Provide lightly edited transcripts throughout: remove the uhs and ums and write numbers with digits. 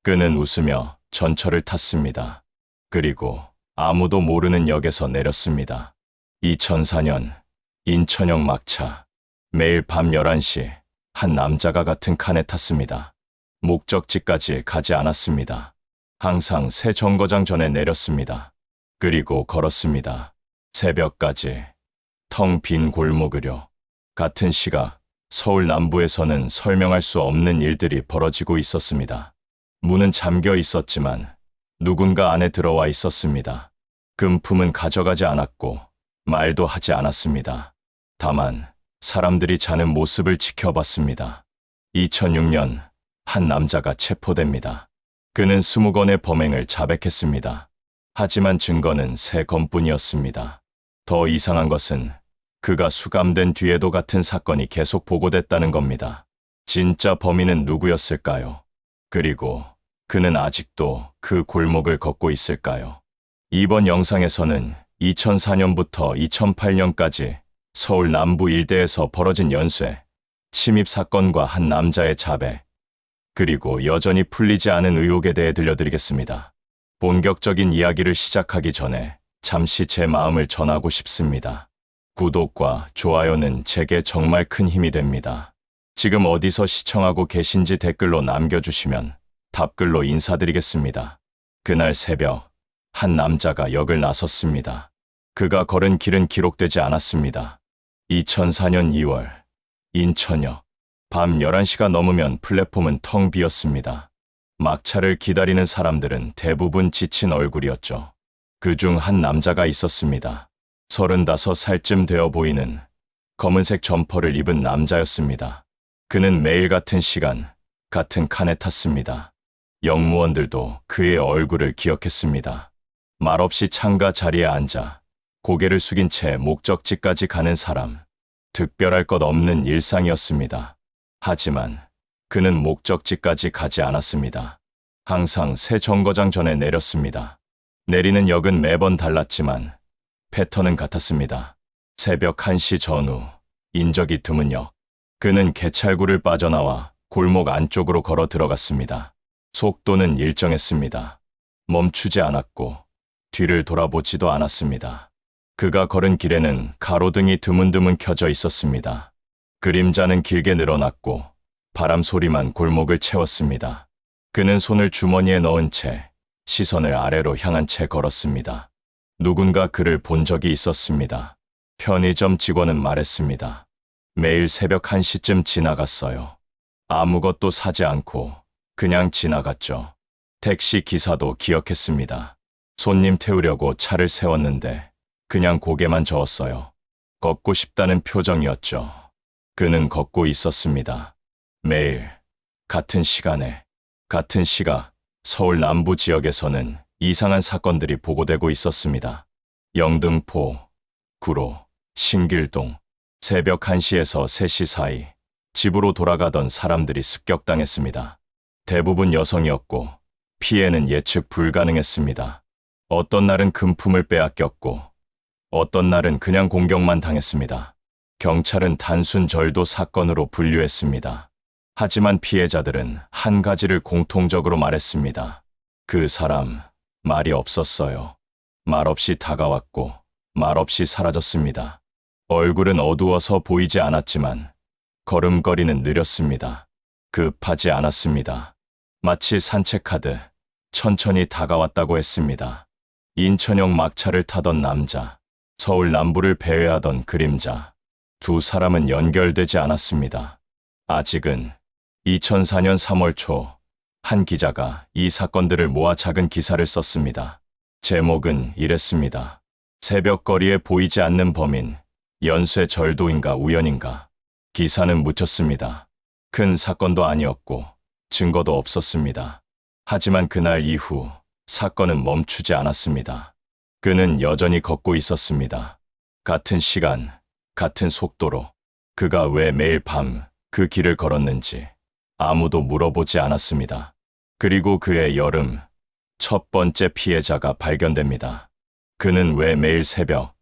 그는 웃으며 전철을 탔습니다. 그리고 아무도 모르는 역에서 내렸습니다. 2004년 인천역 막차. 매일 밤 11시 한 남자가 같은 칸에 탔습니다. 목적지까지 가지 않았습니다. 항상 새 정거장 전에 내렸습니다. 그리고 걸었습니다. 새벽까지 텅 빈 골목으로. 같은 시각 서울 남부에서는 설명할 수 없는 일들이 벌어지고 있었습니다. 문은 잠겨 있었지만 누군가 안에 들어와 있었습니다. 금품은 가져가지 않았고 말도 하지 않았습니다. 다만 사람들이 자는 모습을 지켜봤습니다. 2006년 한 남자가 체포됩니다. 그는 20건의 범행을 자백했습니다. 하지만 증거는 3건뿐이었습니다. 더 이상한 것은 그가 수감된 뒤에도 같은 사건이 계속 보고됐다는 겁니다. 진짜 범인은 누구였을까요? 그리고 그는 아직도 그 골목을 걷고 있을까요? 이번 영상에서는 2004년부터 2008년까지 서울 남부 일대에서 벌어진 연쇄, 침입 사건과 한 남자의 자백, 그리고 여전히 풀리지 않은 의혹에 대해 들려드리겠습니다. 본격적인 이야기를 시작하기 전에 잠시 제 마음을 전하고 싶습니다. 구독과 좋아요는 제게 정말 큰 힘이 됩니다. 지금 어디서 시청하고 계신지 댓글로 남겨주시면 답글로 인사드리겠습니다. 그날 새벽, 한 남자가 역을 나섰습니다. 그가 걸은 길은 기록되지 않았습니다. 2004년 2월, 인천역. 밤 11시가 넘으면 플랫폼은 텅 비었습니다. 막차를 기다리는 사람들은 대부분 지친 얼굴이었죠. 그중 한 남자가 있었습니다. 35살쯤 되어 보이는 검은색 점퍼를 입은 남자였습니다. 그는 매일 같은 시간, 같은 칸에 탔습니다. 역무원들도 그의 얼굴을 기억했습니다. 말없이 창가 자리에 앉아 고개를 숙인 채 목적지까지 가는 사람. 특별할 것 없는 일상이었습니다. 하지만 그는 목적지까지 가지 않았습니다. 항상 새 정거장 전에 내렸습니다. 내리는 역은 매번 달랐지만 패턴은 같았습니다. 새벽 1시 전후, 인적이 드문 역. 그는 개찰구를 빠져나와 골목 안쪽으로 걸어 들어갔습니다. 속도는 일정했습니다. 멈추지 않았고 뒤를 돌아보지도 않았습니다. 그가 걸은 길에는 가로등이 드문드문 켜져 있었습니다. 그림자는 길게 늘어났고 바람 소리만 골목을 채웠습니다. 그는 손을 주머니에 넣은 채 시선을 아래로 향한 채 걸었습니다. 누군가 그를 본 적이 있었습니다. 편의점 직원은 말했습니다. 매일 새벽 1시쯤 지나갔어요. 아무것도 사지 않고 그냥 지나갔죠. 택시 기사도 기억했습니다. 손님 태우려고 차를 세웠는데 그냥 고개만 저었어요. 걷고 싶다는 표정이었죠. 그는 걷고 있었습니다. 매일 같은 시간에 같은 시각 서울 남부 지역에서는 이상한 사건들이 보고되고 있었습니다. 영등포, 구로, 신길동. 새벽 1시에서 3시 사이 집으로 돌아가던 사람들이 습격당했습니다. 대부분 여성이었고 피해는 예측 불가능했습니다. 어떤 날은 금품을 빼앗겼고 어떤 날은 그냥 공격만 당했습니다. 경찰은 단순 절도 사건으로 분류했습니다. 하지만 피해자들은 한 가지를 공통적으로 말했습니다. 그 사람, 말이 없었어요. 말없이 다가왔고 말없이 사라졌습니다. 얼굴은 어두워서 보이지 않았지만 걸음걸이는 느렸습니다. 급하지 않았습니다. 마치 산책하듯 천천히 다가왔다고 했습니다. 인천역 막차를 타던 남자, 서울 남부를 배회하던 그림자. 두 사람은 연결되지 않았습니다. 아직은. 2004년 3월 초, 한 기자가 이 사건들을 모아 작은 기사를 썼습니다. 제목은 이랬습니다. 새벽거리에 보이지 않는 범인, 연쇄 절도인가 우연인가. 기사는 묻혔습니다. 큰 사건도 아니었고 증거도 없었습니다. 하지만 그날 이후 사건은 멈추지 않았습니다. 그는 여전히 걷고 있었습니다. 같은 시간, 같은 속도로. 그가 왜 매일 밤 그 길을 걸었는지 아무도 물어보지 않았습니다. 그리고 그의 여름, 첫 번째 피해자가 발견됩니다. 그는 왜 매일 새벽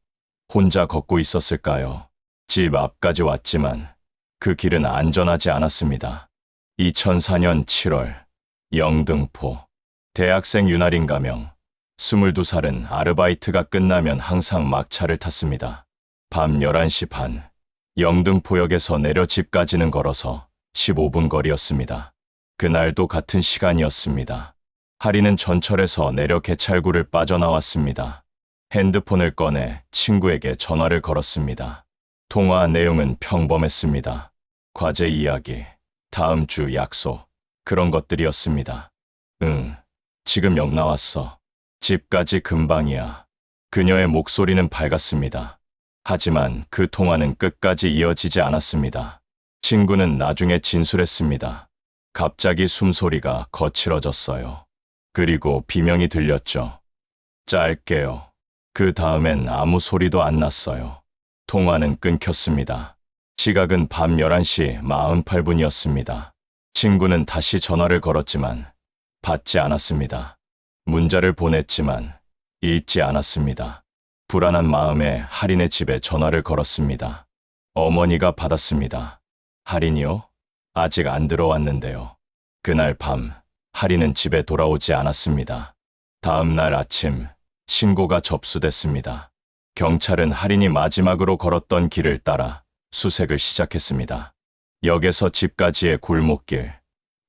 혼자 걷고 있었을까요? 집 앞까지 왔지만 그 길은 안전하지 않았습니다. 2004년 7월, 영등포. 대학생 윤아린 가명. 22살은 아르바이트가 끝나면 항상 막차를 탔습니다. 밤 11시 반. 영등포역에서 내려 집까지는 걸어서 15분 거리였습니다. 그날도 같은 시간이었습니다. 하리는 전철에서 내려 개찰구를 빠져나왔습니다. 핸드폰을 꺼내 친구에게 전화를 걸었습니다. 통화 내용은 평범했습니다. 과제 이야기, 다음 주 약속, 그런 것들이었습니다. 응, 지금 역 나왔어. 집까지 금방이야. 그녀의 목소리는 밝았습니다. 하지만 그 통화는 끝까지 이어지지 않았습니다. 친구는 나중에 진술했습니다. 갑자기 숨소리가 거칠어졌어요. 그리고 비명이 들렸죠. 짧게요. 그 다음엔 아무 소리도 안 났어요. 통화는 끊겼습니다. 시각은 밤 11시 48분이었습니다. 친구는 다시 전화를 걸었지만 받지 않았습니다. 문자를 보냈지만 읽지 않았습니다. 불안한 마음에 할인의 집에 전화를 걸었습니다. 어머니가 받았습니다. 할인이요? 아직 안 들어왔는데요. 그날 밤 할인은 집에 돌아오지 않았습니다. 다음 날 아침 신고가 접수됐습니다. 경찰은 할인이 마지막으로 걸었던 길을 따라 수색을 시작했습니다. 역에서 집까지의 골목길,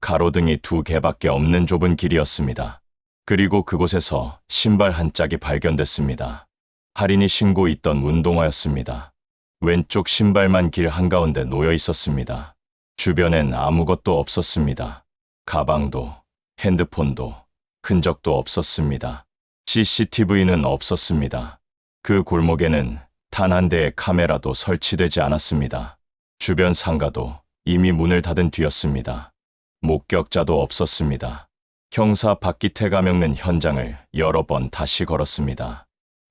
가로등이 2개밖에 없는 좁은 길이었습니다. 그리고 그곳에서 신발 한 짝이 발견됐습니다. 할인이 신고 있던 운동화였습니다. 왼쪽 신발만 길 한가운데 놓여 있었습니다. 주변엔 아무것도 없었습니다. 가방도, 핸드폰도, 흔적도 없었습니다. CCTV는 없었습니다. 그 골목에는 단 한 대의 카메라도 설치되지 않았습니다. 주변 상가도 이미 문을 닫은 뒤였습니다. 목격자도 없었습니다. 형사 박기태가 겪는 현장을 여러 번 다시 걸었습니다.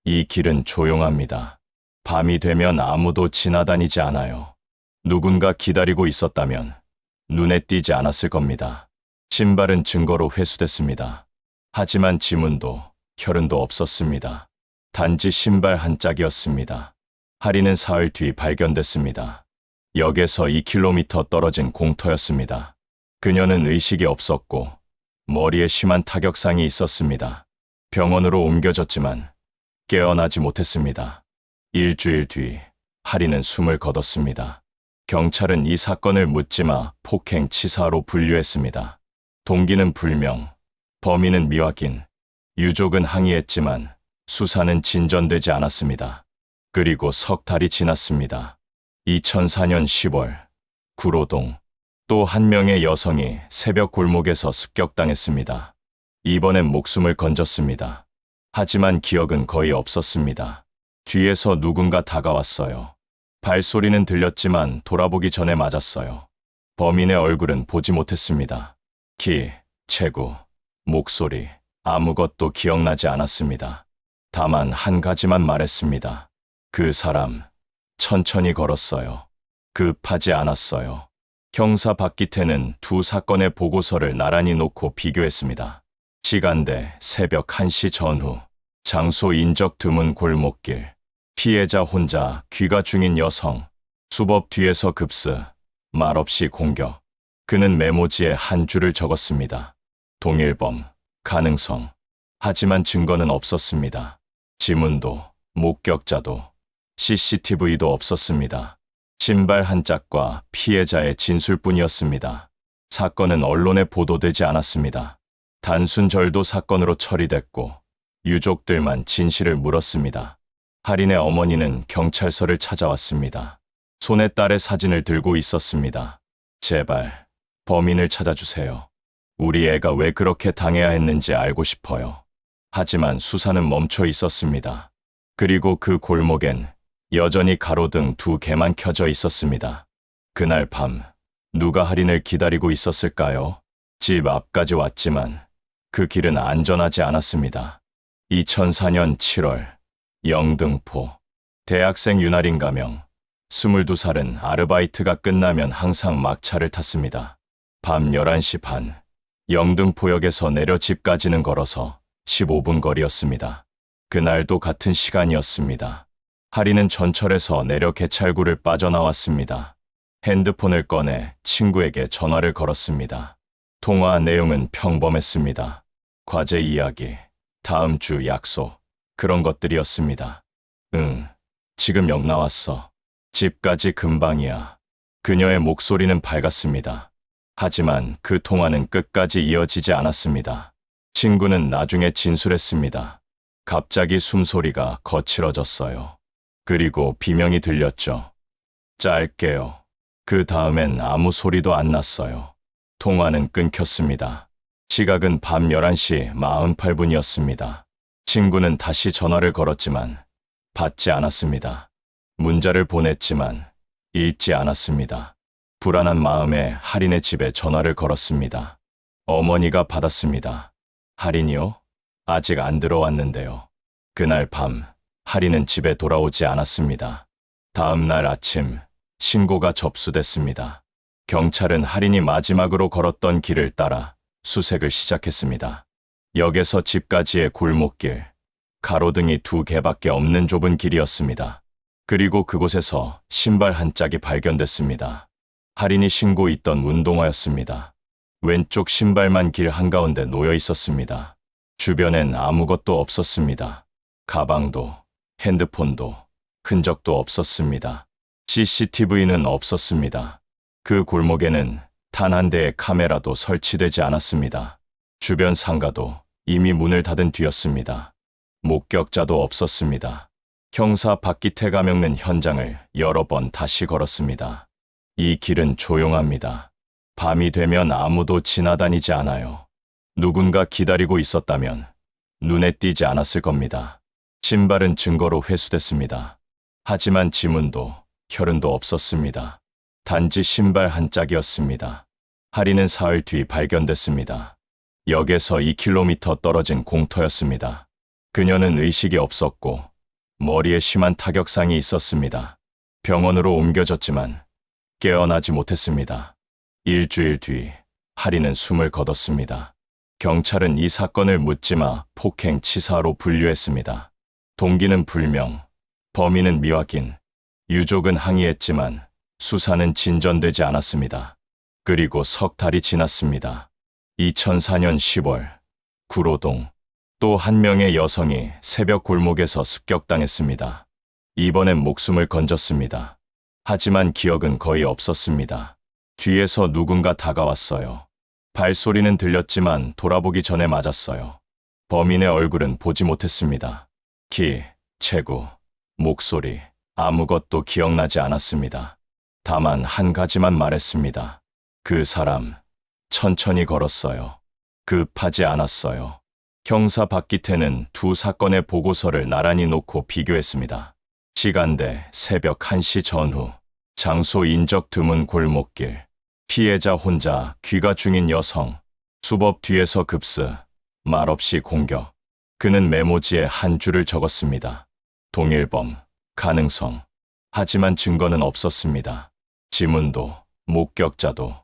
이 길은 조용합니다. 밤이 되면 아무도 지나다니지 않아요. 누군가 기다리고 있었다면 눈에 띄지 않았을 겁니다. 신발은 증거로 회수됐습니다. 하지만 지문도 혈흔도 없었습니다. 단지 신발 한 짝이었습니다. 할인은 사흘 뒤 발견됐습니다. 역에서 2km 떨어진 공터였습니다. 그녀는 의식이 없었고 머리에 심한 타격상이 있었습니다. 병원으로 옮겨졌지만 깨어나지 못했습니다. 일주일 뒤 할인은 숨을 거뒀습니다. 경찰은 이 사건을 묻지마 폭행치사로 분류했습니다. 동기는 불명, 범인은 미확인, 유족은 항의했지만 수사는 진전되지 않았습니다. 그리고 석 달이 지났습니다. 2004년 10월, 구로동. 또 한 명의 여성이 새벽 골목에서 습격당했습니다. 이번엔 목숨을 건졌습니다. 하지만 기억은 거의 없었습니다. 뒤에서 누군가 다가왔어요. 발소리는 들렸지만 돌아보기 전에 맞았어요. 범인의 얼굴은 보지 못했습니다. 키, 체구, 목소리, 아무것도 기억나지 않았습니다. 다만 한 가지만 말했습니다. 그 사람, 천천히 걸었어요. 급하지 않았어요. 형사 박기태는 두 사건의 보고서를 나란히 놓고 비교했습니다. 시간대 새벽 1시 전후, 장소 인적 드문 골목길, 피해자 혼자 귀가 중인 여성, 수법 뒤에서 급스, 말없이 공격. 그는 메모지에 한 줄을 적었습니다. 동일범, 가능성. 하지만 증거는 없었습니다. 지문도, 목격자도, CCTV도 없었습니다. 신발 한 짝과 피해자의 진술뿐이었습니다. 사건은 언론에 보도되지 않았습니다. 단순 절도 사건으로 처리됐고 유족들만 진실을 물었습니다. 할인의 어머니는 경찰서를 찾아왔습니다. 손에 딸의 사진을 들고 있었습니다. 제발 범인을 찾아주세요. 우리 애가 왜 그렇게 당해야 했는지 알고 싶어요. 하지만 수사는 멈춰 있었습니다. 그리고 그 골목엔 여전히 가로등 2개만 켜져 있었습니다. 그날 밤 누가 할인을 기다리고 있었을까요? 집 앞까지 왔지만 그 길은 안전하지 않았습니다. 2004년 7월 영등포. 대학생 윤아린 가명. 22살은 아르바이트가 끝나면 항상 막차를 탔습니다. 밤 11시 반. 영등포역에서 내려 집까지는 걸어서 15분 거리였습니다. 그날도 같은 시간이었습니다. 할인은 전철에서 내려 개찰구를 빠져나왔습니다. 핸드폰을 꺼내 친구에게 전화를 걸었습니다. 통화 내용은 평범했습니다. 과제 이야기, 다음 주 약속, 그런 것들이었습니다. 응, 지금 역 나왔어. 집까지 금방이야. 그녀의 목소리는 밝았습니다. 하지만 그 통화는 끝까지 이어지지 않았습니다. 친구는 나중에 진술했습니다. 갑자기 숨소리가 거칠어졌어요. 그리고 비명이 들렸죠. 짧게요. 그 다음엔 아무 소리도 안 났어요. 통화는 끊겼습니다. 시각은 밤 11시 48분이었습니다. 친구는 다시 전화를 걸었지만 받지 않았습니다. 문자를 보냈지만 읽지 않았습니다. 불안한 마음에 할인의 집에 전화를 걸었습니다. 어머니가 받았습니다. 할인이요? 아직 안 들어왔는데요. 그날 밤 할인은 집에 돌아오지 않았습니다. 다음 날 아침 신고가 접수됐습니다. 경찰은 할인이 마지막으로 걸었던 길을 따라 수색을 시작했습니다. 역에서 집까지의 골목길, 가로등이 2개밖에 없는 좁은 길이었습니다. 그리고 그곳에서 신발 한 짝이 발견됐습니다. 할인이 신고 있던 운동화였습니다. 왼쪽 신발만 길 한가운데 놓여 있었습니다. 주변엔 아무것도 없었습니다. 가방도, 핸드폰도, 흔적도 없었습니다. CCTV는 없었습니다. 그 골목에는 단 한 대의 카메라도 설치되지 않았습니다. 주변 상가도 이미 문을 닫은 뒤였습니다. 목격자도 없었습니다. 형사 박기태가 겪는 현장을 여러 번 다시 걸었습니다. 이 길은 조용합니다. 밤이 되면 아무도 지나다니지 않아요. 누군가 기다리고 있었다면 눈에 띄지 않았을 겁니다. 신발은 증거로 회수됐습니다. 하지만 지문도 혈흔도 없었습니다. 단지 신발 한 짝이었습니다. 할인은 사흘 뒤 발견됐습니다. 역에서 2km 떨어진 공터였습니다. 그녀는 의식이 없었고 머리에 심한 타격상이 있었습니다. 병원으로 옮겨졌지만 깨어나지 못했습니다. 일주일 뒤 할인은 숨을 거뒀습니다. 경찰은 이 사건을 묻지마 폭행치사로 분류했습니다. 동기는 불명, 범인은 미확인, 유족은 항의했지만 수사는 진전되지 않았습니다. 그리고 석 달이 지났습니다. 2004년 10월, 구로동. 또 한 명의 여성이 새벽 골목에서 습격당했습니다. 이번엔 목숨을 건졌습니다. 하지만 기억은 거의 없었습니다. 뒤에서 누군가 다가왔어요. 발소리는 들렸지만 돌아보기 전에 맞았어요. 범인의 얼굴은 보지 못했습니다. 키, 체구, 목소리, 아무것도 기억나지 않았습니다. 다만 한 가지만 말했습니다. 그 사람, 천천히 걸었어요. 급하지 않았어요. 형사 박기태는 두 사건의 보고서를 나란히 놓고 비교했습니다. 시간대 새벽 1시 전후, 장소 인적 드문 골목길, 피해자 혼자 귀가 중인 여성, 수법 뒤에서 급스, 말없이 공격. 그는 메모지에 한 줄을 적었습니다. 동일범, 가능성. 하지만 증거는 없었습니다. 지문도, 목격자도,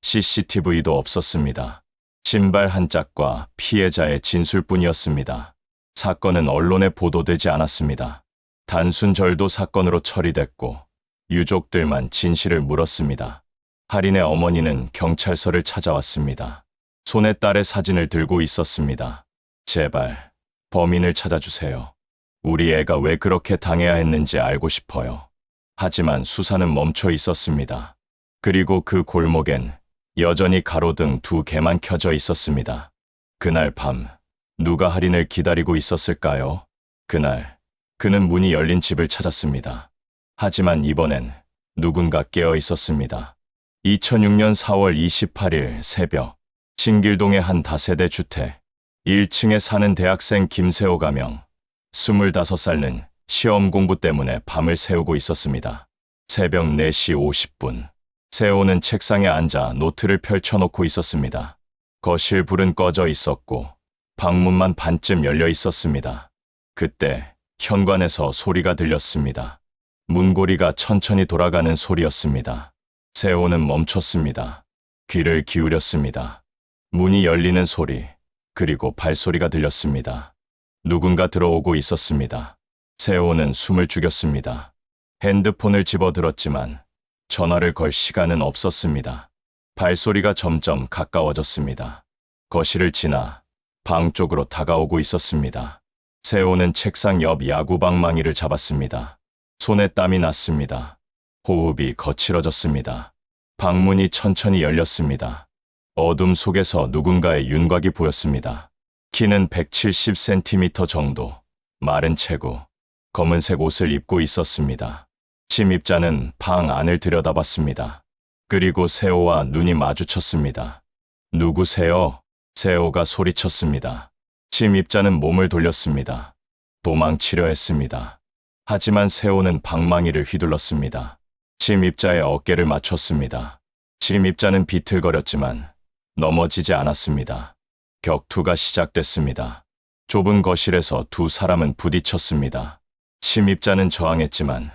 CCTV도 없었습니다. 신발 한 짝과 피해자의 진술뿐이었습니다. 사건은 언론에 보도되지 않았습니다. 단순 절도 사건으로 처리됐고 유족들만 진실을 물었습니다. 할인의 어머니는 경찰서를 찾아왔습니다. 손에 딸의 사진을 들고 있었습니다. 제발 범인을 찾아주세요. 우리 애가 왜 그렇게 당해야 했는지 알고 싶어요. 하지만 수사는 멈춰 있었습니다. 그리고 그 골목엔 여전히 가로등 2개만 켜져 있었습니다. 그날 밤 누가 할인을 기다리고 있었을까요? 그날 그는 문이 열린 집을 찾았습니다. 하지만 이번엔 누군가 깨어 있었습니다. 2006년 4월 28일 새벽 신길동의 한 다세대 주택 1층에 사는 대학생 김세호 가명 25살은 시험 공부 때문에 밤을 새우고 있었습니다. 새벽 4시 50분 세호는 책상에 앉아 노트를 펼쳐놓고 있었습니다. 거실 불은 꺼져 있었고 방문만 반쯤 열려 있었습니다. 그때 현관에서 소리가 들렸습니다. 문고리가 천천히 돌아가는 소리였습니다. 세호는 멈췄습니다. 귀를 기울였습니다. 문이 열리는 소리, 그리고 발소리가 들렸습니다. 누군가 들어오고 있었습니다. 세호는 숨을 죽였습니다. 핸드폰을 집어들었지만 전화를 걸 시간은 없었습니다. 발소리가 점점 가까워졌습니다. 거실을 지나 방 쪽으로 다가오고 있었습니다. 세호는 책상 옆 야구 방망이를 잡았습니다. 손에 땀이 났습니다. 호흡이 거칠어졌습니다. 방문이 천천히 열렸습니다. 어둠 속에서 누군가의 윤곽이 보였습니다. 키는 170cm 정도, 마른 체구, 검은색 옷을 입고 있었습니다. 침입자는 방 안을 들여다봤습니다. 그리고 세호와 눈이 마주쳤습니다. 누구세요? 세호가 소리쳤습니다. 침입자는 몸을 돌렸습니다. 도망치려 했습니다. 하지만 세호는 방망이를 휘둘렀습니다. 침입자의 어깨를 맞췄습니다. 침입자는 비틀거렸지만 넘어지지 않았습니다. 격투가 시작됐습니다. 좁은 거실에서 두 사람은 부딪혔습니다. 침입자는 저항했지만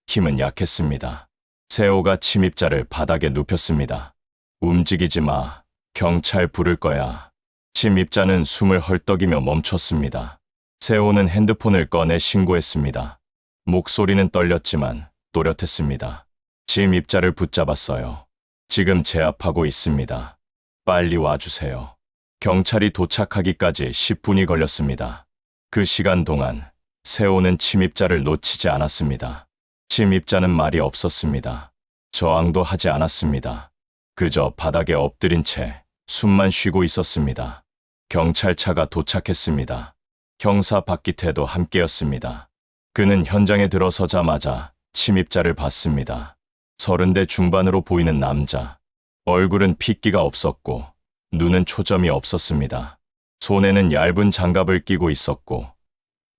힘은 약했습니다. 세호가 침입자를 바닥에 눕혔습니다. 움직이지 마. 경찰 부를 거야. 침입자는 숨을 헐떡이며 멈췄습니다. 세호는 핸드폰을 꺼내 신고했습니다. 목소리는 떨렸지만 또렷했습니다. 침입자를 붙잡았어요. 지금 제압하고 있습니다. 빨리 와주세요. 경찰이 도착하기까지 10분이 걸렸습니다. 그 시간 동안 세호는 침입자를 놓치지 않았습니다. 침입자는 말이 없었습니다. 저항도 하지 않았습니다. 그저 바닥에 엎드린 채 숨만 쉬고 있었습니다. 경찰차가 도착했습니다. 형사 박기태도 함께였습니다. 그는 현장에 들어서자마자 침입자를 봤습니다. 30대 중반으로 보이는 남자. 얼굴은 핏기가 없었고 눈은 초점이 없었습니다. 손에는 얇은 장갑을 끼고 있었고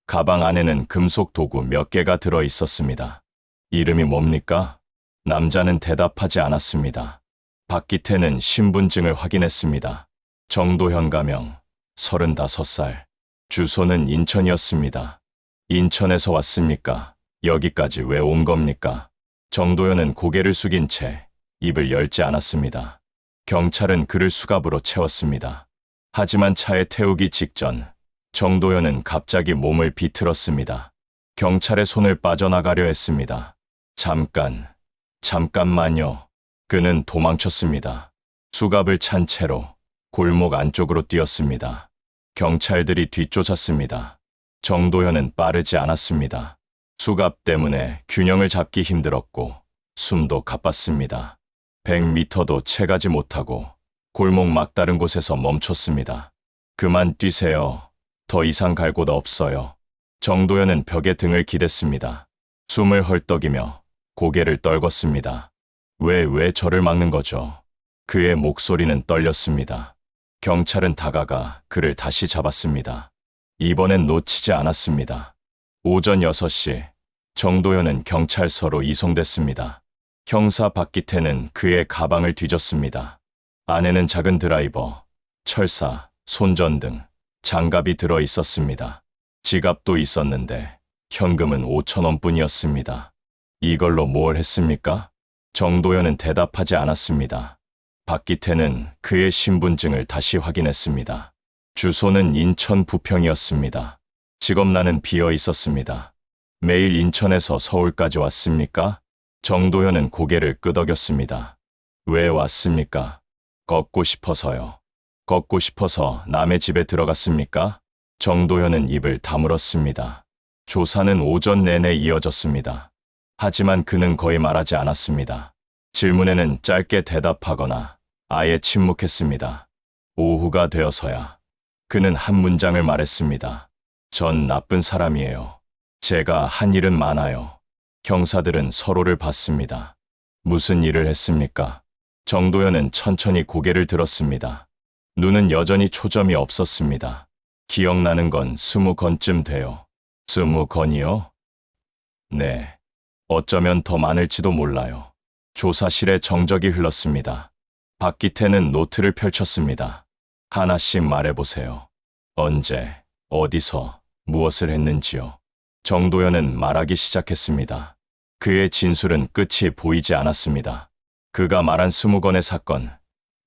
가방 안에는 금속 도구 몇 개가 들어 있었습니다. 이름이 뭡니까? 남자는 대답하지 않았습니다. 박기태는 신분증을 확인했습니다. 정도현 가명, 35살. 주소는 인천이었습니다. 인천에서 왔습니까? 여기까지 왜 온 겁니까? 정도현은 고개를 숙인 채 입을 열지 않았습니다. 경찰은 그를 수갑으로 채웠습니다. 하지만 차에 태우기 직전 정도현은 갑자기 몸을 비틀었습니다. 경찰의 손을 빠져나가려 했습니다. 잠깐만요. 그는 도망쳤습니다. 수갑을 찬 채로 골목 안쪽으로 뛰었습니다. 경찰들이 뒤쫓았습니다. 정도현은 빠르지 않았습니다. 수갑 때문에 균형을 잡기 힘들었고 숨도 가빴습니다. 100m도 채가지 못하고 골목 막다른 곳에서 멈췄습니다. 그만 뛰세요. 더 이상 갈 곳 없어요. 정도현은 벽에 등을 기댔습니다. 숨을 헐떡이며 고개를 떨궜습니다. 왜 저를 막는 거죠? 그의 목소리는 떨렸습니다. 경찰은 다가가 그를 다시 잡았습니다. 이번엔 놓치지 않았습니다. 오전 6시 정도현은 경찰서로 이송됐습니다. 형사 박기태는 그의 가방을 뒤졌습니다. 안에는 작은 드라이버, 철사, 손전등, 장갑이 들어 있었습니다. 지갑도 있었는데 현금은 5,000원뿐이었습니다. 이걸로 뭘 했습니까? 정도현은 대답하지 않았습니다. 박기태는 그의 신분증을 다시 확인했습니다. 주소는 인천 부평이었습니다. 직업란은 비어 있었습니다. 매일 인천에서 서울까지 왔습니까? 정도현은 고개를 끄덕였습니다. 왜 왔습니까? 걷고 싶어서요. 걷고 싶어서 남의 집에 들어갔습니까? 정도현은 입을 다물었습니다. 조사는 오전 내내 이어졌습니다. 하지만 그는 거의 말하지 않았습니다. 질문에는 짧게 대답하거나 아예 침묵했습니다. 오후가 되어서야 그는 한 문장을 말했습니다. 전 나쁜 사람이에요. 제가 한 일은 많아요. 형사들은 서로를 봤습니다. 무슨 일을 했습니까? 정도현은 천천히 고개를 들었습니다. 눈은 여전히 초점이 없었습니다. 기억나는 건 20건쯤 돼요. 20건이요? 네. 어쩌면 더 많을지도 몰라요. 조사실에 정적이 흘렀습니다. 박기태는 노트를 펼쳤습니다. 하나씩 말해보세요. 언제, 어디서, 무엇을 했는지요. 정도현은 말하기 시작했습니다. 그의 진술은 끝이 보이지 않았습니다. 그가 말한 20건의 사건,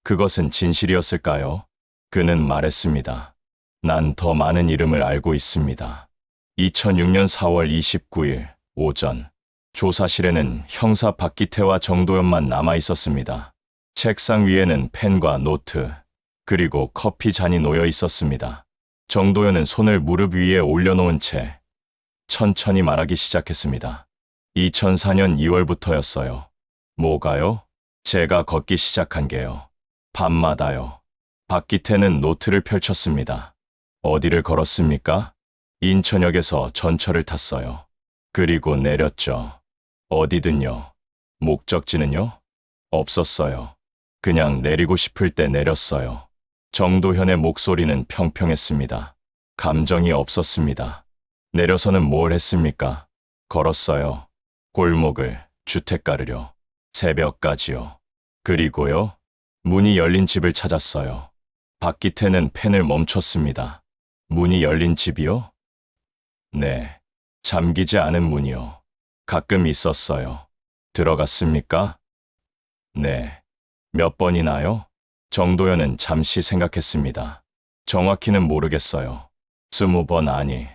그것은 진실이었을까요? 그는 말했습니다. 난 더 많은 이름을 알고 있습니다. 2006년 4월 29일 오전, 조사실에는 형사 박기태와 정도현만 남아 있었습니다. 책상 위에는 펜과 노트, 그리고 커피 잔이 놓여 있었습니다. 정도현은 손을 무릎 위에 올려놓은 채 천천히 말하기 시작했습니다. 2004년 2월부터였어요. 뭐가요? 제가 걷기 시작한 게요. 밤마다요. 박기태는 노트를 펼쳤습니다. 어디를 걸었습니까? 인천역에서 전철을 탔어요. 그리고 내렸죠. 어디든요. 목적지는요? 없었어요. 그냥 내리고 싶을 때 내렸어요. 정도현의 목소리는 평평했습니다. 감정이 없었습니다. 내려서는 뭘 했습니까? 걸었어요. 골목을, 주택가를요. 새벽까지요. 그리고요. 문이 열린 집을 찾았어요. 박기태는 펜을 멈췄습니다. 문이 열린 집이요? 네. 잠기지 않은 문이요. 가끔 있었어요. 들어갔습니까? 네. 몇 번이나요? 정도현은 잠시 생각했습니다. 정확히는 모르겠어요. 20번 아니,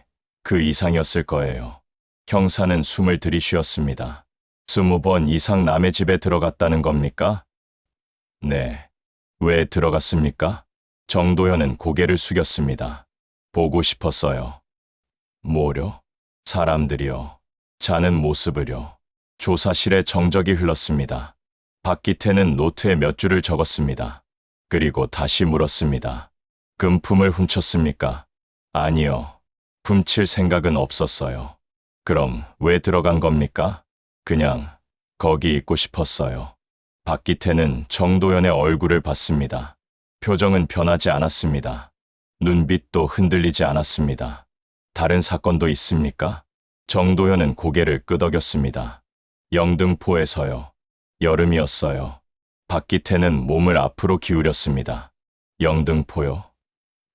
그 이상이었을 거예요. 형사는 숨을 들이쉬었습니다. 20번 이상 남의 집에 들어갔다는 겁니까? 네. 왜 들어갔습니까? 정도현은 고개를 숙였습니다. 보고 싶었어요. 뭐요? 사람들이요. 자는 모습을요. 조사실에 정적이 흘렀습니다. 박기태는 노트에 몇 줄을 적었습니다. 그리고 다시 물었습니다. 금품을 훔쳤습니까? 아니요. 훔칠 생각은 없었어요. 그럼 왜 들어간 겁니까? 그냥 거기 있고 싶었어요. 박기태는 정도현의 얼굴을 봤습니다. 표정은 변하지 않았습니다. 눈빛도 흔들리지 않았습니다. 다른 사건도 있습니까? 정도현은 고개를 끄덕였습니다. 영등포에서요. 여름이었어요. 박기태는 몸을 앞으로 기울였습니다. 영등포요?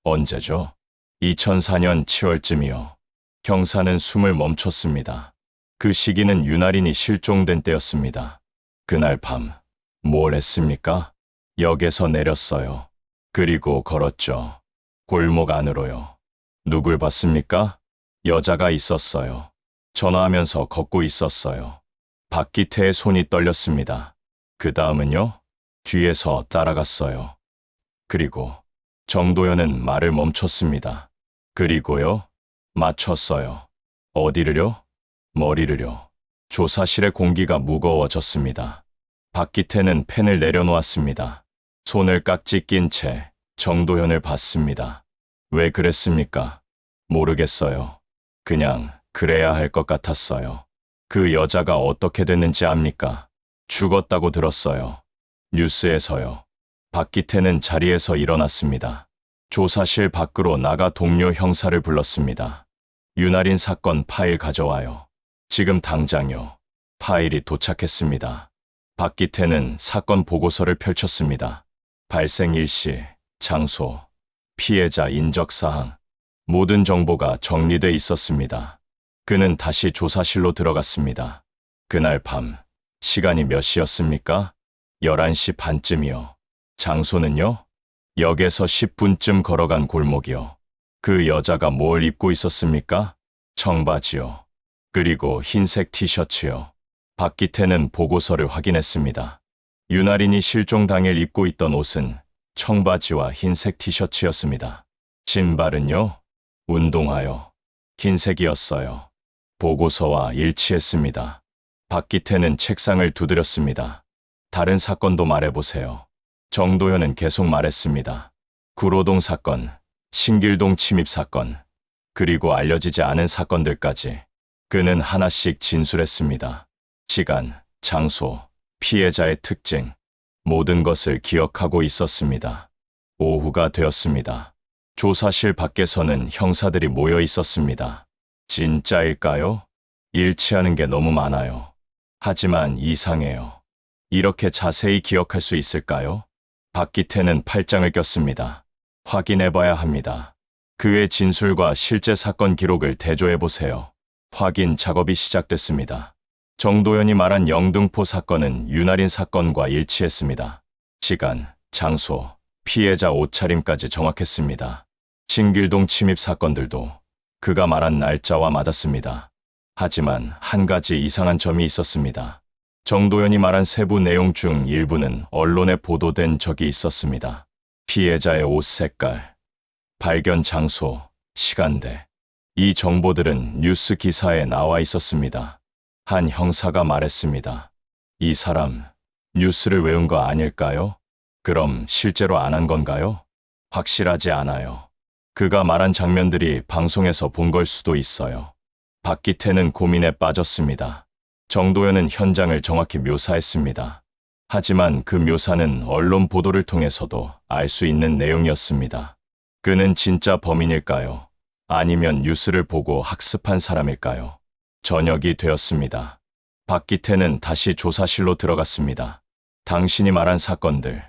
언제죠? 2004년 7월쯤이요. 형사는 숨을 멈췄습니다. 그 시기는 윤아린이 실종된 때였습니다. 그날 밤, 뭘 했습니까? 역에서 내렸어요. 그리고 걸었죠. 골목 안으로요. 누굴 봤습니까? 여자가 있었어요. 전화하면서 걷고 있었어요. 박기태의 손이 떨렸습니다. 그 다음은요? 뒤에서 따라갔어요. 그리고 정도현은 말을 멈췄습니다. 그리고요? 맞췄어요. 어디를요? 머리를요. 조사실의 공기가 무거워졌습니다. 박기태는 펜을 내려놓았습니다. 손을 깍지 낀 채 정도현을 봤습니다. 왜 그랬습니까? 모르겠어요. 그냥 그래야 할 것 같았어요. 그 여자가 어떻게 됐는지 압니까? 죽었다고 들었어요. 뉴스에서요. 박기태는 자리에서 일어났습니다. 조사실 밖으로 나가 동료 형사를 불렀습니다. 윤아린 사건 파일 가져와요. 지금 당장요. 파일이 도착했습니다. 박기태는 사건 보고서를 펼쳤습니다. 발생 일시, 장소, 피해자 인적사항, 모든 정보가 정리돼 있었습니다. 그는 다시 조사실로 들어갔습니다. 그날 밤, 시간이 몇 시였습니까? 11시 반쯤이요. 장소는요? 역에서 10분쯤 걸어간 골목이요. 그 여자가 뭘 입고 있었습니까? 청바지요. 그리고 흰색 티셔츠요. 박기태는 보고서를 확인했습니다. 윤아린이 실종 당일 입고 있던 옷은 청바지와 흰색 티셔츠였습니다. 신발은요? 운동화요. 흰색이었어요. 보고서와 일치했습니다. 박기태는 책상을 두드렸습니다. 다른 사건도 말해보세요. 정도현은 계속 말했습니다. 구로동 사건, 신길동 침입 사건, 그리고 알려지지 않은 사건들까지 그는 하나씩 진술했습니다. 시간, 장소, 피해자의 특징, 모든 것을 기억하고 있었습니다. 오후가 되었습니다. 조사실 밖에서는 형사들이 모여 있었습니다. 진짜일까요? 일치하는 게 너무 많아요. 하지만 이상해요. 이렇게 자세히 기억할 수 있을까요? 박기태는 팔짱을 꼈습니다. 확인해봐야 합니다. 그의 진술과 실제 사건 기록을 대조해보세요. 확인 작업이 시작됐습니다. 정도현이 말한 영등포 사건은 윤아린 사건과 일치했습니다. 시간, 장소, 피해자 옷차림까지 정확했습니다. 신길동 침입 사건들도 그가 말한 날짜와 맞았습니다. 하지만 한 가지 이상한 점이 있었습니다. 정도현이 말한 세부 내용 중 일부는 언론에 보도된 적이 있었습니다. 피해자의 옷 색깔, 발견 장소, 시간대. 이 정보들은 뉴스 기사에 나와 있었습니다. 한 형사가 말했습니다. 이 사람 뉴스를 외운 거 아닐까요? 그럼 실제로 안 한 건가요? 확실하지 않아요. 그가 말한 장면들이 방송에서 본 걸 수도 있어요. 박기태는 고민에 빠졌습니다. 정도현은 현장을 정확히 묘사했습니다. 하지만 그 묘사는 언론 보도를 통해서도 알 수 있는 내용이었습니다. 그는 진짜 범인일까요? 아니면 뉴스를 보고 학습한 사람일까요? 저녁이 되었습니다. 박기태는 다시 조사실로 들어갔습니다. 당신이 말한 사건들,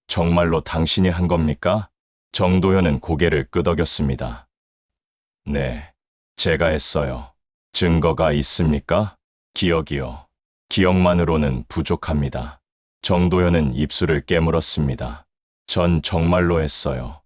정말로 당신이 한 겁니까? 정도현은 고개를 끄덕였습니다. 네, 제가 했어요. 증거가 있습니까? 기억이요. 기억만으로는 부족합니다. 정도현은 입술을 깨물었습니다. 전 정말로 했어요.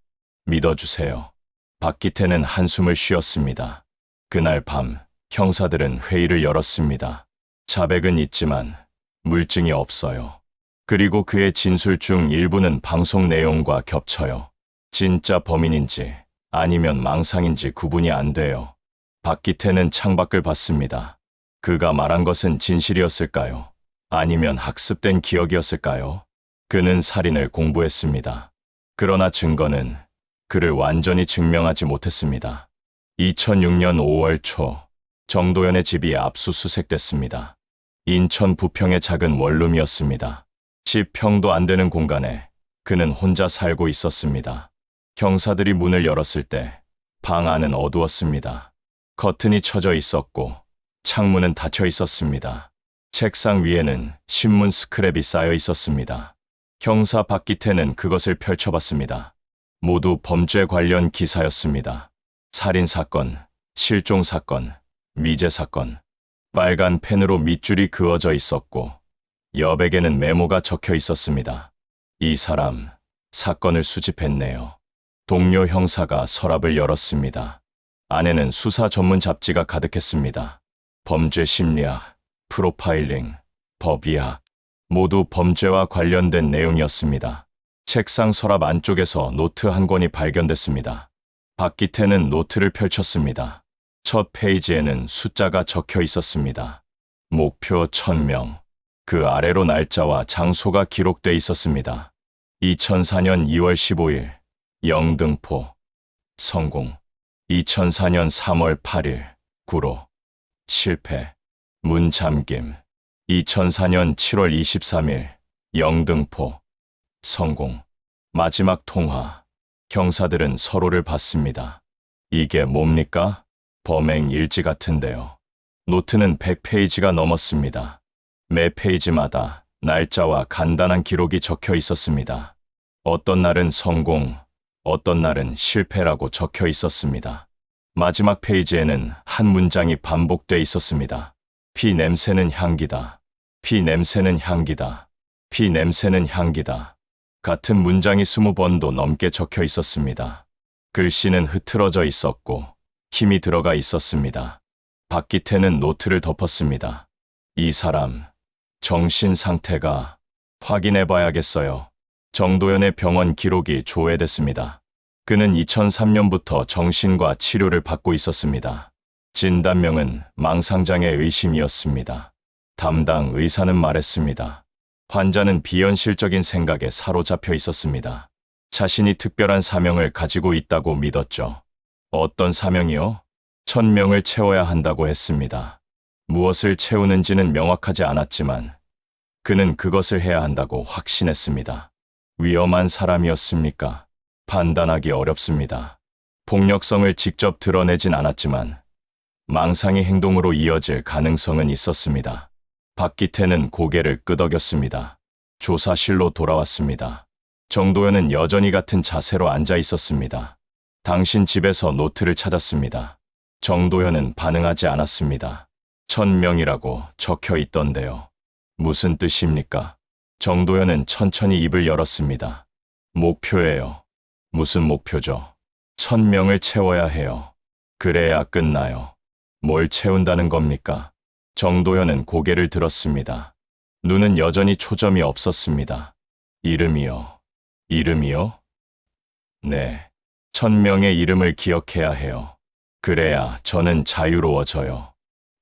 믿어주세요. 박기태는 한숨을 쉬었습니다. 그날 밤 형사들은 회의를 열었습니다. 자백은 있지만 물증이 없어요. 그리고 그의 진술 중 일부는 방송 내용과 겹쳐요. 진짜 범인인지 아니면 망상인지 구분이 안 돼요. 박기태는 창밖을 봤습니다. 그가 말한 것은 진실이었을까요? 아니면 학습된 기억이었을까요? 그는 살인을 공부했습니다. 그러나 증거는 그를 완전히 증명하지 못했습니다. 2006년 5월 초, 정도현의 집이 압수수색됐습니다. 인천 부평의 작은 원룸이었습니다. 10평도 안 되는 공간에 그는 혼자 살고 있었습니다. 형사들이 문을 열었을 때 방 안은 어두웠습니다. 커튼이 쳐져 있었고 창문은 닫혀 있었습니다. 책상 위에는 신문 스크랩이 쌓여 있었습니다. 형사 박기태는 그것을 펼쳐봤습니다. 모두 범죄 관련 기사였습니다. 살인사건, 실종사건, 미제사건. 빨간 펜으로 밑줄이 그어져 있었고 여백에는 메모가 적혀 있었습니다. 이 사람, 사건을 수집했네요. 동료 형사가 서랍을 열었습니다. 안에는 수사 전문 잡지가 가득했습니다. 범죄 심리학, 프로파일링, 법의학, 모두 범죄와 관련된 내용이었습니다. 책상 서랍 안쪽에서 노트 한 권이 발견됐습니다. 박기태는 노트를 펼쳤습니다. 첫 페이지에는 숫자가 적혀 있었습니다. 목표 1000명. 그 아래로 날짜와 장소가 기록돼 있었습니다. 2004년 2월 15일, 영등포. 성공. 2004년 3월 8일, 구로. 실패. 문 잠김. 2004년 7월 23일, 영등포. 성공. 마지막 통화. 형사들은 서로를 봤습니다. 이게 뭡니까? 범행 일지 같은데요. 노트는 100페이지가 넘었습니다. 매 페이지마다 날짜와 간단한 기록이 적혀 있었습니다. 어떤 날은 성공, 어떤 날은 실패라고 적혀 있었습니다. 마지막 페이지에는 한 문장이 반복돼 있었습니다. 피 냄새는 향기다. 피 냄새는 향기다. 피 냄새는 향기다. 같은 문장이 20번도 넘게 적혀 있었습니다. 글씨는 흐트러져 있었고 힘이 들어가 있었습니다. 박기태는 노트를 덮었습니다. 이 사람, 정신 상태가 확인해봐야겠어요. 정도현의 병원 기록이 조회됐습니다. 그는 2003년부터 정신과 치료를 받고 있었습니다. 진단명은 망상장애 의심이었습니다. 담당 의사는 말했습니다. 환자는 비현실적인 생각에 사로잡혀 있었습니다. 자신이 특별한 사명을 가지고 있다고 믿었죠. 어떤 사명이요? 1000명을 채워야 한다고 했습니다. 무엇을 채우는지는 명확하지 않았지만 그는 그것을 해야 한다고 확신했습니다. 위험한 사람이었습니까? 판단하기 어렵습니다. 폭력성을 직접 드러내진 않았지만 망상의 행동으로 이어질 가능성은 있었습니다. 박기태는 고개를 끄덕였습니다. 조사실로 돌아왔습니다. 정도현은 여전히 같은 자세로 앉아 있었습니다. 당신 집에서 노트를 찾았습니다. 정도현은 반응하지 않았습니다. 1000명이라고 적혀 있던데요. 무슨 뜻입니까? 정도현은 천천히 입을 열었습니다. 목표예요. 무슨 목표죠? 1000명을 채워야 해요. 그래야 끝나요. 뭘 채운다는 겁니까? 정도현은 고개를 들었습니다. 눈은 여전히 초점이 없었습니다. 이름이요. 이름이요? 네. 1000명의 이름을 기억해야 해요. 그래야 저는 자유로워져요.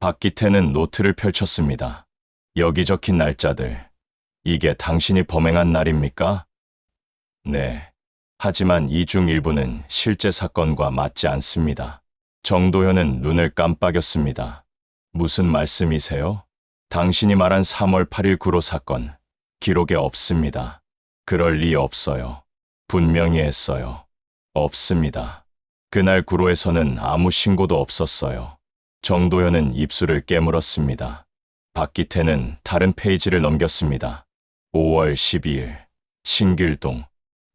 박기태는 노트를 펼쳤습니다. 여기 적힌 날짜들. 이게 당신이 범행한 날입니까? 네. 하지만 이 중 일부는 실제 사건과 맞지 않습니다. 정도현은 눈을 깜빡였습니다. 무슨 말씀이세요? 당신이 말한 3월 8일 구로 사건, 기록에 없습니다. 그럴 리 없어요. 분명히 했어요. 없습니다. 그날 구로에서는 아무 신고도 없었어요. 정도현은 입술을 깨물었습니다. 박기태는 다른 페이지를 넘겼습니다. 5월 12일, 신길동.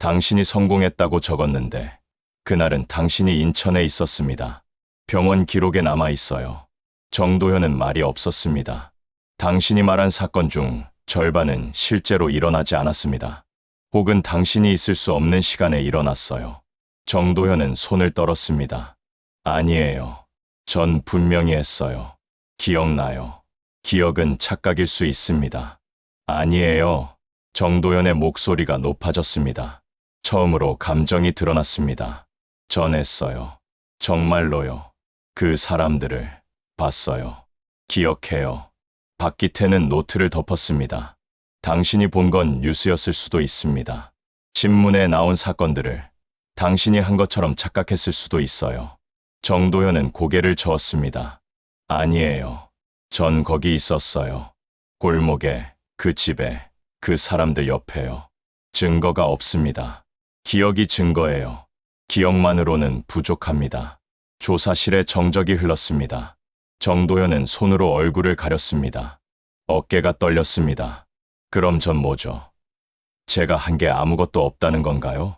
당신이 성공했다고 적었는데 그날은 당신이 인천에 있었습니다. 병원 기록에 남아 있어요. 정도현은 말이 없었습니다. 당신이 말한 사건 중 절반은 실제로 일어나지 않았습니다. 혹은 당신이 있을 수 없는 시간에 일어났어요. 정도현은 손을 떨었습니다. 아니에요. 전 분명히 했어요. 기억나요. 기억은 착각일 수 있습니다. 아니에요. 정도현의 목소리가 높아졌습니다. 처음으로 감정이 드러났습니다. 전 했어요. 정말로요. 그 사람들을 봤어요. 기억해요. 박기태는 노트를 덮었습니다. 당신이 본 건 뉴스였을 수도 있습니다. 신문에 나온 사건들을 당신이 한 것처럼 착각했을 수도 있어요. 정도현은 고개를 저었습니다. 아니에요. 전 거기 있었어요. 골목에, 그 집에, 그 사람들 옆에요. 증거가 없습니다. 기억이 증거예요. 기억만으로는 부족합니다. 조사실에 정적이 흘렀습니다. 정도현은 손으로 얼굴을 가렸습니다. 어깨가 떨렸습니다. 그럼 전 뭐죠? 제가 한 게 아무것도 없다는 건가요?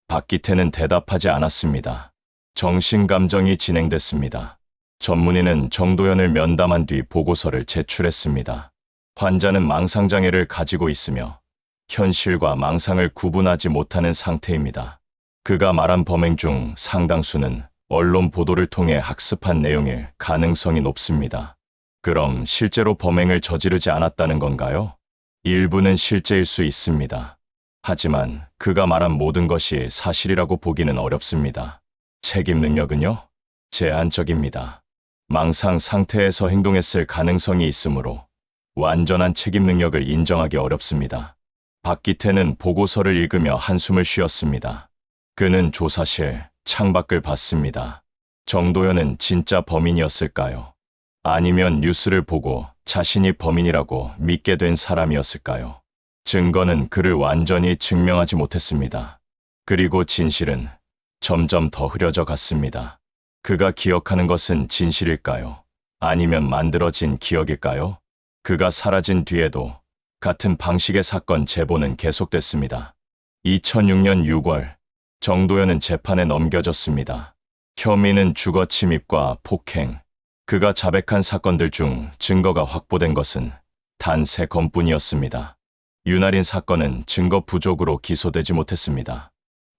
박기태는 대답하지 않았습니다. 정신감정이 진행됐습니다. 전문의는 정도현을 면담한 뒤 보고서를 제출했습니다. 환자는 망상장애를 가지고 있으며 현실과 망상을 구분하지 못하는 상태입니다. 그가 말한 범행 중 상당수는 언론 보도를 통해 학습한 내용일 가능성이 높습니다. 그럼 실제로 범행을 저지르지 않았다는 건가요? 일부는 실제일 수 있습니다. 하지만 그가 말한 모든 것이 사실이라고 보기는 어렵습니다. 책임 능력은요? 제한적입니다. 망상 상태에서 행동했을 가능성이 있으므로 완전한 책임 능력을 인정하기 어렵습니다. 박기태는 보고서를 읽으며 한숨을 쉬었습니다. 그는 조사실 창밖을 봤습니다. 정도현은 진짜 범인이었을까요? 아니면 뉴스를 보고 자신이 범인이라고 믿게 된 사람이었을까요? 증거는 그를 완전히 증명하지 못했습니다. 그리고 진실은 점점 더 흐려져 갔습니다. 그가 기억하는 것은 진실일까요? 아니면 만들어진 기억일까요? 그가 사라진 뒤에도 같은 방식의 사건 제보는 계속됐습니다. 2006년 6월, 정도현은 재판에 넘겨졌습니다. 혐의는 주거 침입과 폭행. 그가 자백한 사건들 중 증거가 확보된 것은 단 3건뿐이었습니다. 윤아린 사건은 증거 부족으로 기소되지 못했습니다.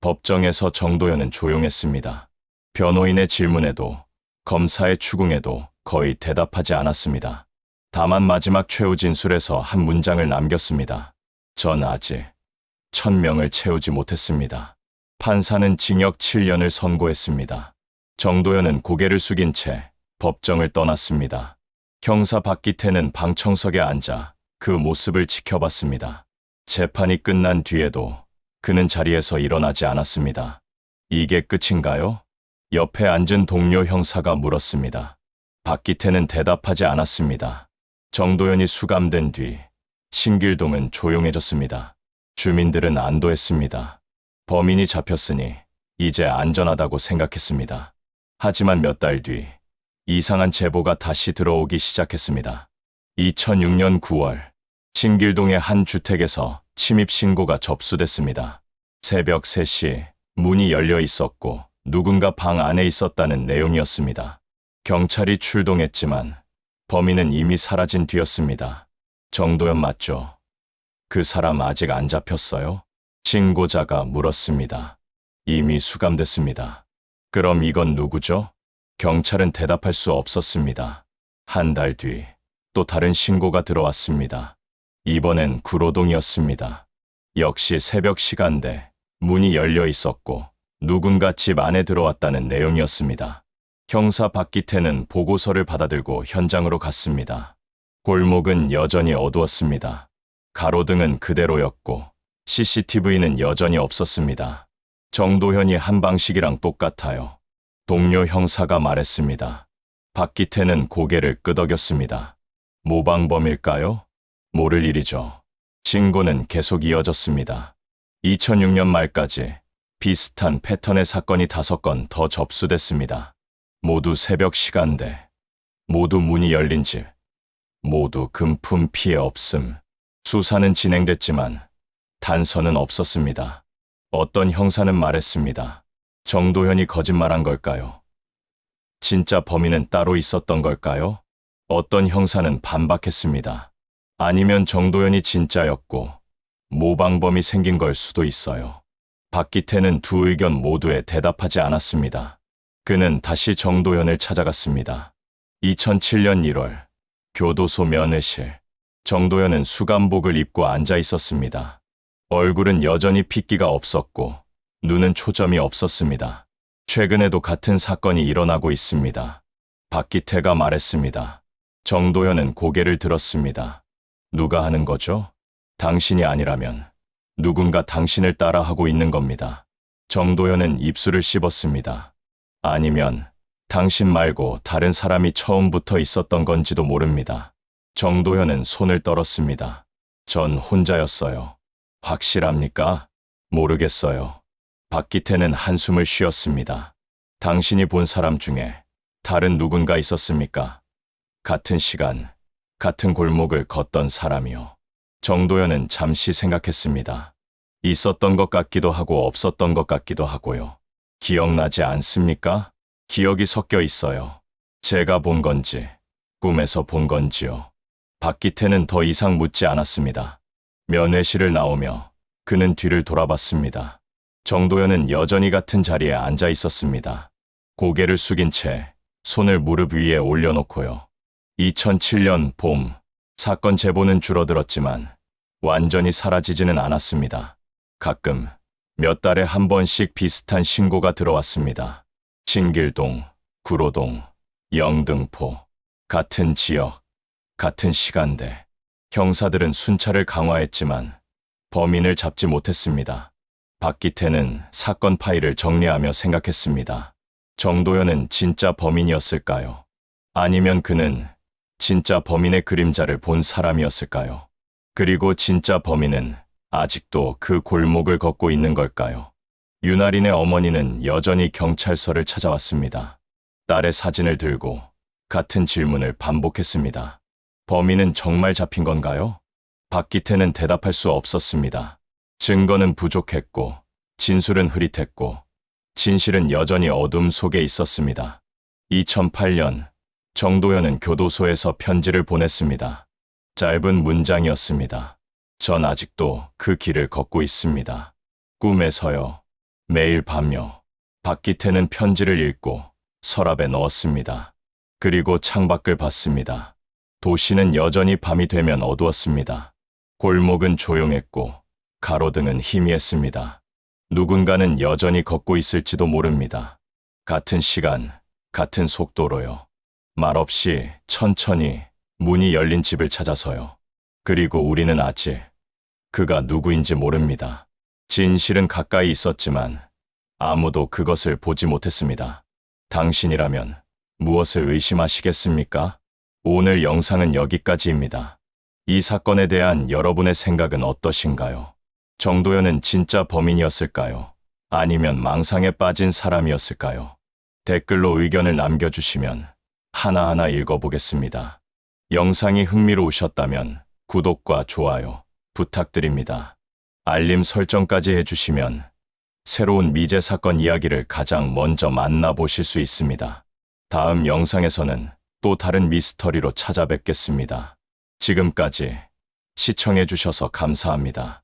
법정에서 정도현은 조용했습니다. 변호인의 질문에도 검사의 추궁에도 거의 대답하지 않았습니다. 다만 마지막 최후 진술에서 한 문장을 남겼습니다. 전 아직 1000명을 채우지 못했습니다. 판사는 징역 7년을 선고했습니다. 정도현은 고개를 숙인 채 법정을 떠났습니다. 형사 박기태는 방청석에 앉아 그 모습을 지켜봤습니다. 재판이 끝난 뒤에도 그는 자리에서 일어나지 않았습니다. 이게 끝인가요? 옆에 앉은 동료 형사가 물었습니다. 박기태는 대답하지 않았습니다. 정도현이 수감된 뒤 신길동은 조용해졌습니다. 주민들은 안도했습니다. 범인이 잡혔으니 이제 안전하다고 생각했습니다. 하지만 몇 달 뒤 이상한 제보가 다시 들어오기 시작했습니다. 2006년 9월 신길동의 한 주택에서 침입 신고가 접수됐습니다. 새벽 3시 문이 열려 있었고 누군가 방 안에 있었다는 내용이었습니다. 경찰이 출동했지만 범인은 이미 사라진 뒤였습니다. 정도현 맞죠? 그 사람 아직 안 잡혔어요? 신고자가 물었습니다. 이미 수감됐습니다. 그럼 이건 누구죠? 경찰은 대답할 수 없었습니다. 한 달 뒤 또 다른 신고가 들어왔습니다. 이번엔 구로동이었습니다. 역시 새벽 시간대 문이 열려 있었고 누군가 집 안에 들어왔다는 내용이었습니다. 형사 박기태는 보고서를 받아들고 현장으로 갔습니다. 골목은 여전히 어두웠습니다. 가로등은 그대로였고 CCTV는 여전히 없었습니다. 정도현이 한 방식이랑 똑같아요. 동료 형사가 말했습니다. 박기태는 고개를 끄덕였습니다. 모방범일까요? 모를 일이죠. 신고는 계속 이어졌습니다. 2006년 말까지 비슷한 패턴의 사건이 5건 더 접수됐습니다. 모두 새벽 시간대, 모두 문이 열린 집, 모두 금품 피해 없음. 수사는 진행됐지만 단서는 없었습니다. 어떤 형사는 말했습니다. 정도현이 거짓말한 걸까요? 진짜 범인은 따로 있었던 걸까요? 어떤 형사는 반박했습니다. 아니면 정도현이 진짜였고 모방범이 생긴 걸 수도 있어요. 박기태는 두 의견 모두에 대답하지 않았습니다. 그는 다시 정도현을 찾아갔습니다. 2007년 1월 교도소 면회실. 정도현은 수감복을 입고 앉아 있었습니다. 얼굴은 여전히 핏기가 없었고 눈은 초점이 없었습니다. 최근에도 같은 사건이 일어나고 있습니다. 박기태가 말했습니다. 정도현은 고개를 들었습니다. 누가 하는 거죠? 당신이 아니라면 누군가 당신을 따라하고 있는 겁니다. 정도현은 입술을 씹었습니다. 아니면 당신 말고 다른 사람이 처음부터 있었던 건지도 모릅니다. 정도현은 손을 떨었습니다. 전 혼자였어요. 확실합니까? 모르겠어요. 박기태는 한숨을 쉬었습니다. 당신이 본 사람 중에 다른 누군가 있었습니까? 같은 시간, 같은 골목을 걷던 사람이요. 정도현은 잠시 생각했습니다. 있었던 것 같기도 하고 없었던 것 같기도 하고요. 기억나지 않습니까? 기억이 섞여 있어요. 제가 본 건지, 꿈에서 본 건지요. 박기태는 더 이상 묻지 않았습니다. 면회실을 나오며 그는 뒤를 돌아봤습니다. 정도현은 여전히 같은 자리에 앉아 있었습니다. 고개를 숙인 채 손을 무릎 위에 올려놓고요. 2007년 봄, 사건 제보는 줄어들었지만 완전히 사라지지는 않았습니다. 가끔 몇 달에 한 번씩 비슷한 신고가 들어왔습니다. 신길동, 구로동, 영등포, 같은 지역, 같은 시간대. 형사들은 순찰을 강화했지만 범인을 잡지 못했습니다. 박기태는 사건 파일을 정리하며 생각했습니다. 정도현은 진짜 범인이었을까요? 아니면 그는 진짜 범인의 그림자를 본 사람이었을까요? 그리고 진짜 범인은 아직도 그 골목을 걷고 있는 걸까요? 윤아린의 어머니는 여전히 경찰서를 찾아왔습니다. 딸의 사진을 들고 같은 질문을 반복했습니다. 범인은 정말 잡힌 건가요? 박기태는 대답할 수 없었습니다. 증거는 부족했고 진술은 흐릿했고 진실은 여전히 어둠 속에 있었습니다. 2008년 정도현은 교도소에서 편지를 보냈습니다. 짧은 문장이었습니다. 전 아직도 그 길을 걷고 있습니다. 꿈에서요. 매일 밤요. 박기태는 편지를 읽고 서랍에 넣었습니다. 그리고 창밖을 봤습니다. 도시는 여전히 밤이 되면 어두웠습니다. 골목은 조용했고 가로등은 희미했습니다. 누군가는 여전히 걷고 있을지도 모릅니다. 같은 시간, 같은 속도로요. 말없이 천천히 문이 열린 집을 찾아서요. 그리고 우리는 아직 그가 누구인지 모릅니다. 진실은 가까이 있었지만 아무도 그것을 보지 못했습니다. 당신이라면 무엇을 의심하시겠습니까? 오늘 영상은 여기까지입니다. 이 사건에 대한 여러분의 생각은 어떠신가요? 정도현은 진짜 범인이었을까요? 아니면 망상에 빠진 사람이었을까요? 댓글로 의견을 남겨주시면 하나하나 읽어보겠습니다. 영상이 흥미로우셨다면 구독과 좋아요 부탁드립니다. 알림 설정까지 해주시면 새로운 미제 사건 이야기를 가장 먼저 만나보실 수 있습니다. 다음 영상에서는 또 다른 미스터리로 찾아뵙겠습니다. 지금까지 시청해주셔서 감사합니다.